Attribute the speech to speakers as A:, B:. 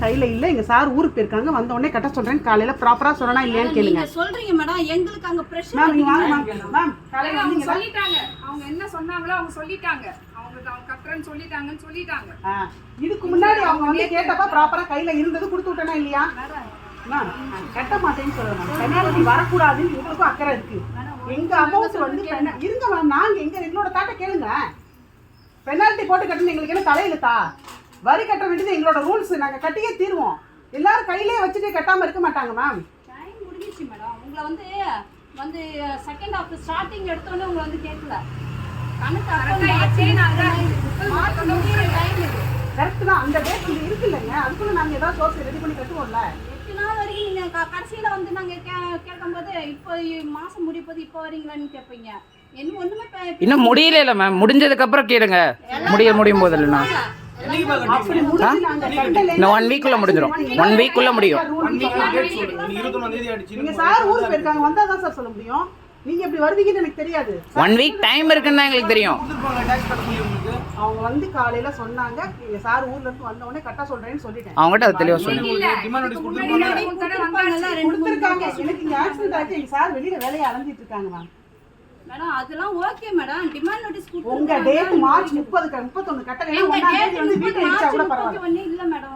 A: கையில இல்ல, எங்க சார் ஊருக்கு போயிருக்காங்க, வந்த உடனே கட்ட சொல்றேன். காலையில ப்ராப்பரா சொல்லனா இல்லையான்னு கேளுங்க.
B: நீங்க சொல்றீங்க மேடம், எங்களுக்கு அங்க பிரஷர்.
A: மேம் நீங்க வாங்க மேம். காலையில
C: அவங்க சொல்லிட்டாங்க, அவங்க என்ன சொன்னாங்களோ அவங்க சொல்லிட்டாங்க, அவங்க கட்டுறேன்னு சொல்லிட்டாங்க.
A: இதுக்கு முன்னாடி அவங்க வந்து கேட்டப்ப ப்ராப்பரா கையில இருந்தது கொடுத்து விட்டனா இல்லையா? மேம் கட்ட மாட்டேன்னு சொல்றேன். பெனால்டி வரக்கூடாதுன்னு இவங்களுக்கும் அக்கறை இருக்கு. எங்க அமௌண்ட் வந்து இருங்க மேம், நாங்க எங்களோட தாட்ட கேளுங்க. பெனால்டி போட்டு கட்டணும் எங்களுக்கு என்ன தலையிலுத்தா? வரி கட்ட வேண்டியது எங்களோட ரூல்ஸ், நாங்க கட்டியே தீர்வோம். எல்லாரும் கையிலே வச்சுட்டு கட்டாம இருக்க மாட்டாங்க மேம்.
B: டைம் முடிஞ்சிச்சு மேடம். உங்களை வந்து செகண்ட் ஹாஃப் ஸ்டார்டிங் எடுத்தோன்னே உங்களை வந்து கேட்கல. கணக்கு
A: கரெக்ட் தான், அந்த டேட் இது இருக்கு இல்லைங்க, அதுக்குள்ள நாங்க ஏதாவது சோர்ஸ் ரெடி பண்ணி கட்டுவோம்ல.
B: 8 நாள் வரைக்கும் நீங்க கடைசியில வந்து நாங்க கேட்கும்போது இப்போ மாசம் முடிப்பது இப்போ வரீங்களான்னு கேட்பீங்க. என்ன ஒண்ணுமே
D: இன்னும் முடியல மேம், முடிஞ்சதுக்கு அப்புறம் கேளுங்க. முடியும் போது இல்லைண்ணா இன்னும் 1 வீக்குள்ள முடிஞ்சிடும். 1 வீக்குள்ள முடியும்.
A: நீங்க சார் ஊருக்கு போயிருக்காங்க, வந்தா தான் சார் சொல்ல முடியும். நீங்க எப்படி வருவீங்கன்னு எனக்கு தெரியாது.
D: 1 வீக் டைம் இருக்குன்னு எங்களுக்கு தெரியும்.
A: அவங்க வந்து காலையில சொன்னாங்க, எங்க சார் ஊர்ல இருந்து வந்த உடனே கட்ட சொல்றேன்னு சொல்லிட்டேன்.
D: அவங்ககிட்ட அது தெளிவா சொல்லுங்க.
A: கொடுத்துருக்காங்க. எனக்கு இங்க ஆக்சிடென்ட் ஆச்சு, எங்க சார் வெளியில வேலையை அலைஞ்சிட்டு இருக்காங்க மேம்.
B: மேடம் அதெல்லாம் ஓகே மேடம். டிமாண்ட் நோட்டீஸ் கொடுத்து
A: உங்க டேட் மார்ச் 30 31 கட்டலைன்னா 1ஆம் தேதி வந்து வீட்டை இடிச்சா கூட பரவாயில்லை.
B: இல்ல மேடம்.